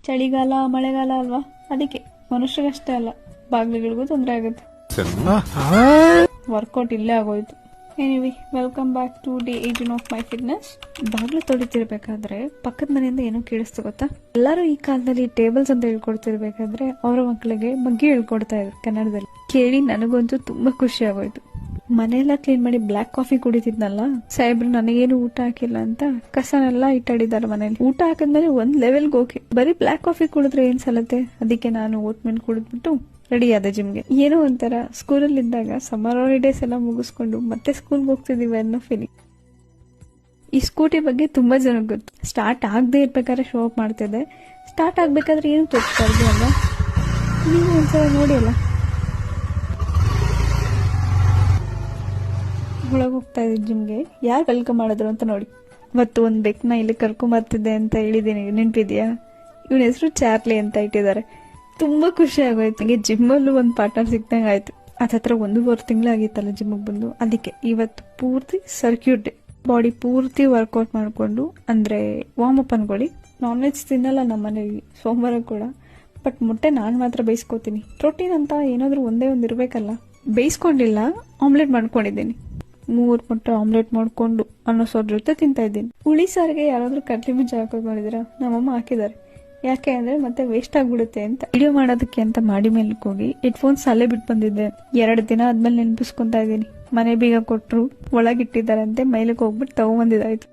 ಚಳಿಗಾಲ ಮಳೆಗಾಲ ಅಲ್ವಾ, ಅದಕ್ಕೆ ಮನುಷ್ಯರಷ್ಟೇ ಅಲ್ಲ ಬಾಗ್ಲಿಗಳಿಗೂ ತೊಂದರೆ ಆಗುತ್ತೆ. ವರ್ಕೌಟ್ ಇಲ್ಲೇ ಆಗೋಯ್ತು. Anyway, welcome back to day 18 of my fitness. ಬಾಗ್ಲು ತೊಳಿತಿರ್ಬೇಕಾದ್ರೆ ಪಕ್ಕದ ಮನೆಯಿಂದ ಏನೋ ಕೇಳಿಸ್ತು ಗೊತ್ತಾ? ಎಲ್ಲರೂ ಈ ಕಾಲದಲ್ಲಿ ಟೇಬಲ್ಸ್ ಅಂತ ಹೇಳ್ಕೊಡ್ತಿರ್ಬೇಕಾದ್ರೆ ಅವರ ಮಕ್ಕಳಿಗೆ ಬಗ್ಗೆ ಹೇಳ್ಕೊಡ್ತಾ ಇದ್ರು ಕನ್ನಡದಲ್ಲಿ. ಕೇಳಿ ನನಗಂತೂ ತುಂಬಾ ಖುಷಿ ಆಗೋಯ್ತು. ಮನೆಯೆಲ್ಲ ಕ್ಲೀನ್ ಮಾಡಿ ಬ್ಲಾಕ್ ಕಾಫಿ ಕುಡಿತಿದ್ನಲ್ಲ, ಸಾಹೇಬ್ರು ನನಗೇನು ಊಟ ಹಾಕಿಲ್ಲ ಅಂತ ಕಸನೆಲ್ಲ ಇಟ್ಟಾಡಿದಾರೆ ಮನೇಲಿ. ಊಟ ಹಾಕಿದ್ಮೇಲೆ ಒಂದ್ ಲೆವೆಲ್ಗೆ ಓಕೆ, ಬರೀ ಬ್ಲಾಕ್ ಕಾಫಿ ಕುಡಿದ್ರೆ ಏನ್ ಸಲತ್ತೆ? ಅದಕ್ಕೆ ನಾನು ಓಟ್ ಮಿಲ್ಕ್ ಕುಡಿದ್ಬಿಟ್ಟು ರೆಡಿ ಆದ ಜಿಮ್ಗೆ. ಏನೋ ಒಂಥರ ಸ್ಕೂಲಲ್ಲಿ ಇದ್ದಾಗ ಸಮ್ಮರ್ ಹಾಲಿಡೇಸ್ ಎಲ್ಲ ಮುಗಿಸ್ಕೊಂಡು ಮತ್ತೆ ಸ್ಕೂಲ್ಗೆ ಹೋಗ್ತಿದೀವಿ ಅನ್ನೋ ಫೀಲಿಂಗ್. ಈ ಸ್ಕೂಟಿ ಬಗ್ಗೆ ತುಂಬಾ ಜನಕ್ಕೆ ಗೊತ್ತು. ಸ್ಟಾರ್ಟ್ ಆಗದೆ ಇರ್ಬೇಕಾದ್ರೆ ಶೋ ಅಪ್ ಮಾಡ್ತಿದ್ದೆ, ಸ್ಟಾರ್ಟ್ ಆಗ್ಬೇಕಾದ್ರೆ ಏನು ತೋರಿಸ್ತಾ ಇದ್ವಿ ಅಲ್ವಾ? ನೀವು ಒಂದ್ಸಲ ನೋಡಿ ಅಲ್ಲ. ಒಳಗೆ ಹೋಗ್ತಾ ಇದ್ದ ಜಿಮ್ಗೆ ಯಾರು ವೆಲ್ಕಮ್ ಮಾಡಿದ್ರು ಅಂತ ನೋಡಿ. ಇವತ್ತು ಒಂದ್ ಬೆಕ್ನ ಇಲ್ಲಿ ಕರ್ಕೊಂಬರ್ತಿದ್ದೆ ಅಂತ ಹೇಳಿದೀನಿ, ನೆನ್ಪಿದ್ಯಾ? ಇವನ ಹೆಸರು ಚಾರ್ಲಿ ಅಂತ ಇಟ್ಟಿದ್ದಾರೆ. ತುಂಬಾ ಖುಷಿ ಆಗೋಯ್ತು. ನನಗೆ ಜಿಮ್ಮಲ್ಲೂ ಒಂದು ಪಾರ್ಟ್ನರ್ ಸಿಕ್ದಂಗೆ ಆಯ್ತು. ಅದತ್ರ 1.5 ತಿಂಗಳಾಗಿತ್ತಲ್ಲ ಜಿಮ್ಗೆ ಬಂದು, ಅದಕ್ಕೆ ಇವತ್ತು ಪೂರ್ತಿ ಸರ್ಕ್ಯೂಟ್ ಡೇ. ಬಾಡಿ ಪೂರ್ತಿ ವರ್ಕೌಟ್ ಮಾಡ್ಕೊಂಡು, ಅಂದ್ರೆ ವಾರ್ಮ್ ಅಪ್ ಅನ್ಕೊಳ್ಳಿ. ನಾನ್ ವೆಜ್ ತಿನ್ನಲ್ಲ ನಮ್ಮ ಮನೆಯಲ್ಲಿ ಸೋಮವಾರ ಕೂಡ, ಬಟ್ ಮೊಟ್ಟೆ ನಾನು ಮಾತ್ರ ಬೇಯಿಸ್ಕೋತೀನಿ. ಪ್ರೋಟೀನ್ ಅಂತ ಏನಾದ್ರೂ ಒಂದೇ ಒಂದು ಇರ್ಬೇಕಲ್ಲ. ಬೇಯಿಸ್ಕೊಂಡಿಲ್ಲ, ಆಮ್ಲೆಟ್ ಮಾಡ್ಕೊಂಡಿದ್ದೀನಿ. 3 ಮೊಟ್ಟೆ ಆಮ್ಲೆಟ್ ಮಾಡ್ಕೊಂಡು ಅನ್ನೋ ಸೋರ್ ಜೊತೆ ತಿಂತಾ ಇದ್ದೀನಿ. ಹುಳಿ ಸಾರಿಗೆ ಯಾರಾದ್ರೂ ಕಡ್ಲಿ ಬೀಜ ಹಾಕೋದು ಮಾಡಿದಿರಾ? ನಮ್ಮಮ್ಮ ಹಾಕಿದ್ದಾರೆ. ಯಾಕೆ ಅಂದ್ರೆ ಮತ್ತೆ ವೇಸ್ಟ್ ಆಗ್ಬಿಡುತ್ತೆ ಅಂತ. ವಿಡಿಯೋ ಮಾಡೋದಕ್ಕೆ ಅಂತ ಮಾಡಿ ಮೇಲಕ್ಕೆ ಹೋಗಿ ಹೆಡ್ಫೋನ್ಸ್ ಅಲ್ಲೇ ಬಿಟ್ಟು ಬಂದಿದ್ದೆ. 2 ದಿನ ಆದ್ಮೇಲೆ ನೆನ್ಪಿಸ್ಕೊಂತಾ ಇದ್ದೀನಿ. ಮನೆ ಬೀಗ ಕೊಟ್ರು, ಒಳಗಿಟ್ಟಿದ್ದಾರಂತೆ, ಮೇಲಕ್ಕೆ ಹೋಗ್ಬಿಟ್ಟು ತಗೊಂಬಂದಿದ್ದಾಯ್ತು.